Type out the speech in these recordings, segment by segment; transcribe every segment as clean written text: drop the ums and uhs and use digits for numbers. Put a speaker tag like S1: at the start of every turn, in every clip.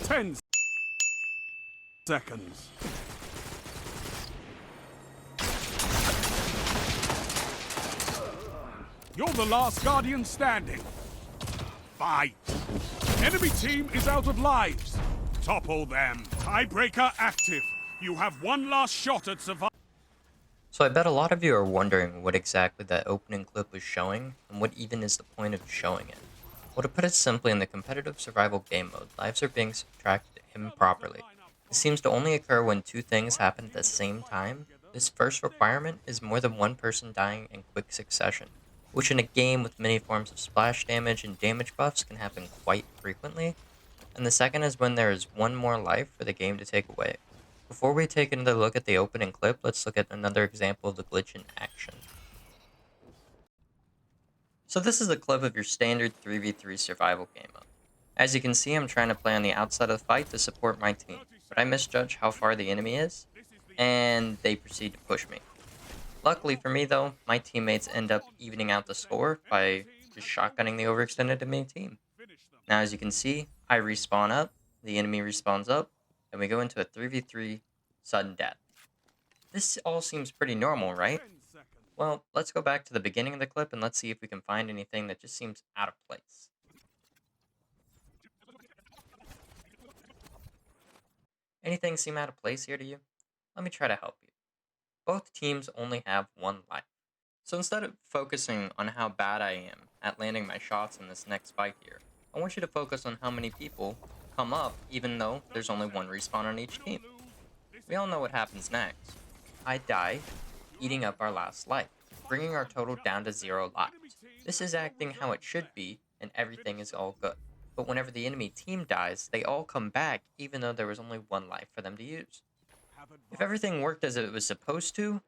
S1: 10 seconds. You're the last Guardian standing. Fight. Enemy team is out of lives. Topple them. Tiebreaker active. You have one last shot at survival.
S2: So I bet a lot of you are wondering what exactly that opening clip was showing, and what even is the point of showing it. Well, to put it simply, in the competitive survival game mode, lives are being subtracted improperly. This seems to only occur when two things happen at the same time. This first requirement is more than one person dying in quick succession, which in a game with many forms of splash damage and damage buffs can happen quite frequently. And the second is when there is one more life for the game to take away. Before we take another look at the opening clip, let's look at another example of the glitch in action. So this is a clip of your standard 3v3 survival game mode. As you can see, I'm trying to play on the outside of the fight to support my team, but I misjudge how far the enemy is, and they proceed to push me. Luckily for me though, my teammates end up evening out the score by just shotgunning the overextended enemy team. Now as you can see, I respawn up, the enemy respawns up, and we go into a 3v3 sudden death. This all seems pretty normal, right? Well, let's go back to the beginning of the clip and let's see if we can find anything that just seems out of place. Anything seem out of place here to you? Let me try to help you. Both teams only have one life. So instead of focusing on how bad I am at landing my shots in this next fight here, I want you to focus on how many people come up even though there's only one respawn on each team. We all know what happens next. I die, eating up our last life, bringing our total down to 0 lives. This is acting how it should be, and everything is all good. But whenever the enemy team dies, they all come back even though there was only one life for them to use. If everything worked as it was supposed to,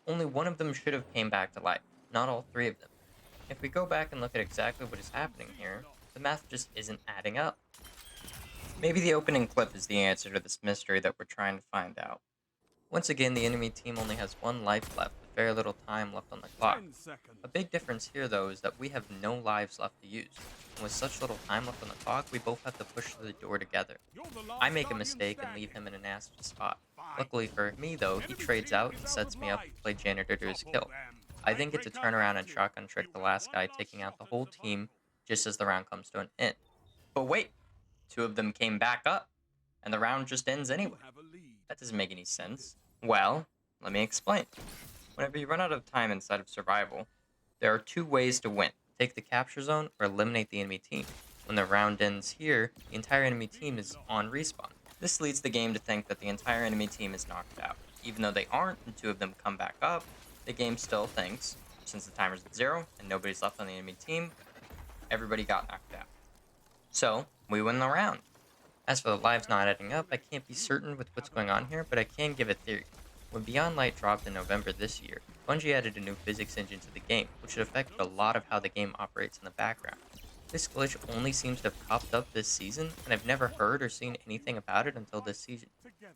S2: only one of them should have came back to life, not all three of them. If we go back and look at exactly what is happening here, the math just isn't adding up. Maybe the opening clip is the answer to this mystery that we're trying to find out. Once again, the enemy team only has one life left, with very little time left on the clock. A big difference here, though, is that we have no lives left to use. And with such little time left on the clock, we both have to push through the door together. I make a mistake and leave him in a nasty spot. Luckily for me, though, he trades out and sets me up to play janitor to his kill. I then get to turn around and shotgun trick the last guy, taking out the whole team just as the round comes to an end. But wait, two of them came back up, and the round just ends anyway. That doesn't make any sense. Well, let me explain. Whenever you run out of time inside of survival, there are two ways to win. Take the capture zone or eliminate the enemy team. When the round ends here, the entire enemy team is on respawn. This leads the game to think that the entire enemy team is knocked out. Even though they aren't and two of them come back up, the game still thinks, since the timer's at 0 and nobody's left on the enemy team, everybody got knocked out. So, we win the round. As for the lives not adding up, I can't be certain with what's going on here, but I can give a theory. When Beyond Light dropped in November this year, Bungie added a new physics engine to the game, which had affected a lot of how the game operates in the background. This glitch only seems to have popped up this season, and I've never heard or seen anything about it until this season.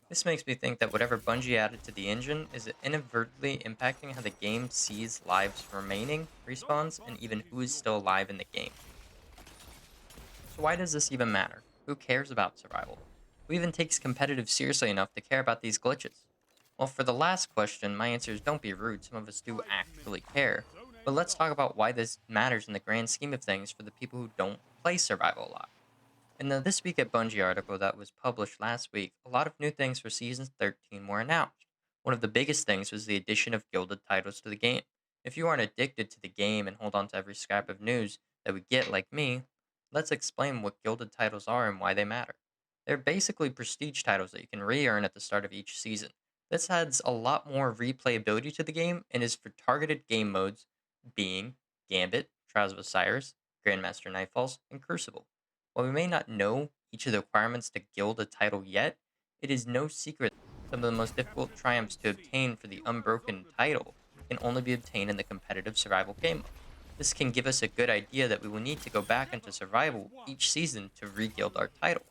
S2: This makes me think that whatever Bungie added to the engine is inadvertently impacting how the game sees lives remaining, respawns, and even who is still alive in the game. So why does this even matter? Who cares about survival? Who even takes competitive seriously enough to care about these glitches? Well, for the last question, my answer is don't be rude, some of us do actually care. But let's talk about why this matters in the grand scheme of things for the people who don't play survival a lot. In the This Week at Bungie article that was published last week, a lot of new things for Season 13 were announced. One of the biggest things was the addition of gilded titles to the game. If you aren't addicted to the game and hold on to every scrap of news that we get like me, let's explain what gilded titles are and why they matter. They're basically prestige titles that you can re-earn at the start of each season. This adds a lot more replayability to the game and is for targeted game modes being Gambit, Trials of Osiris, Grandmaster Nightfalls, and Crucible. While we may not know each of the requirements to gild a title yet, it is no secret that some of the most difficult triumphs to obtain for the Unbroken title can only be obtained in the competitive survival game mode. This can give us a good idea that we will need to go back into survival each season to re-guild our title.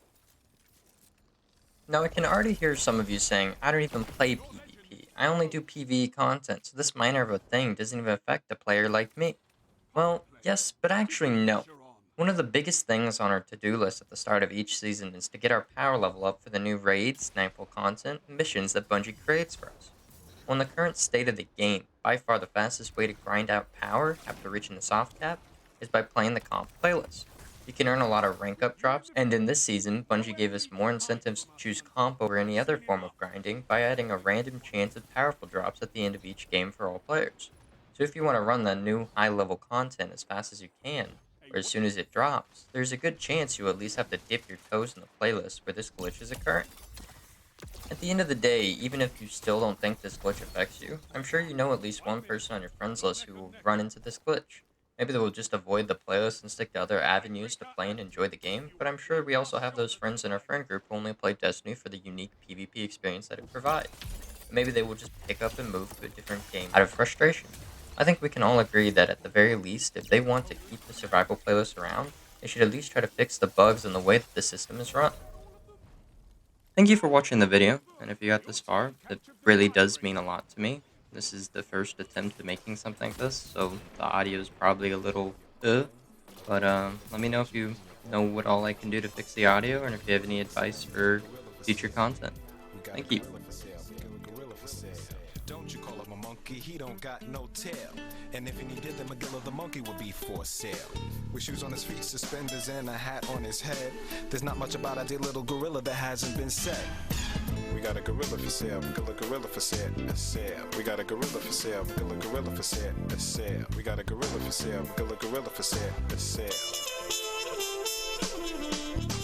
S2: Now I can already hear some of you saying, I don't even play PvP, I only do PvE content, so this minor of a thing doesn't even affect a player like me. Well, yes, but actually no. One of the biggest things on our to-do list at the start of each season is to get our power level up for the new raids, nightfall content, and missions that Bungie creates for us. Well, in the current state of the game, by far the fastest way to grind out power after reaching the soft cap is by playing the comp playlist. You can earn a lot of rank up drops, and in this season, Bungie gave us more incentives to choose comp over any other form of grinding by adding a random chance of powerful drops at the end of each game for all players. So if you want to run the new high level content as fast as you can, or as soon as it drops, there's a good chance you at least have to dip your toes in the playlist where this glitch is occurring. At the end of the day, even if you still don't think this glitch affects you, I'm sure you know at least one person on your friends list who will run into this glitch. Maybe they will just avoid the playlist and stick to other avenues to play and enjoy the game, but I'm sure we also have those friends in our friend group who only play Destiny for the unique PvP experience that it provides. Maybe they will just pick up and move to a different game out of frustration. I think we can all agree that at the very least, if they want to keep the survival playlist around, they should at least try to fix the bugs in the way that the system is run. Thank you for watching the video, and if you got this far, it really does mean a lot to me. This is the first attempt at making something like this, so the audio is probably a little but let me know if you know what all I can do to fix the audio, and if you have any advice for future content. Thank you.
S3: Don't you call him a monkey, he don't got no tail. And if he did, then Magilla the monkey would be for sale. With shoes on his feet, suspenders, and a hat on his head. There's not much about our dear little gorilla that hasn't been said. We got a gorilla for sale, Magilla gorilla for sale, sale. We got a gorilla for sale, Magilla gorilla for sale, sale. We got a gorilla for sale, Magilla gorilla for sale, sale.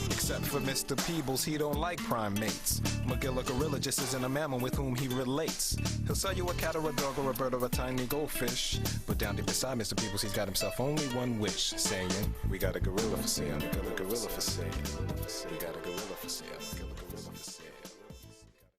S3: Except for Mr. Peebles, he don't like primates. Magilla Gorilla just isn't a mammal with whom he relates. He'll sell you a cat or a dog or a bird or a tiny goldfish. But down deep inside Mr. Peebles, he's got himself only one wish, saying, we got a gorilla for sale, Magilla Gorilla for sale. We got a gorilla for sale.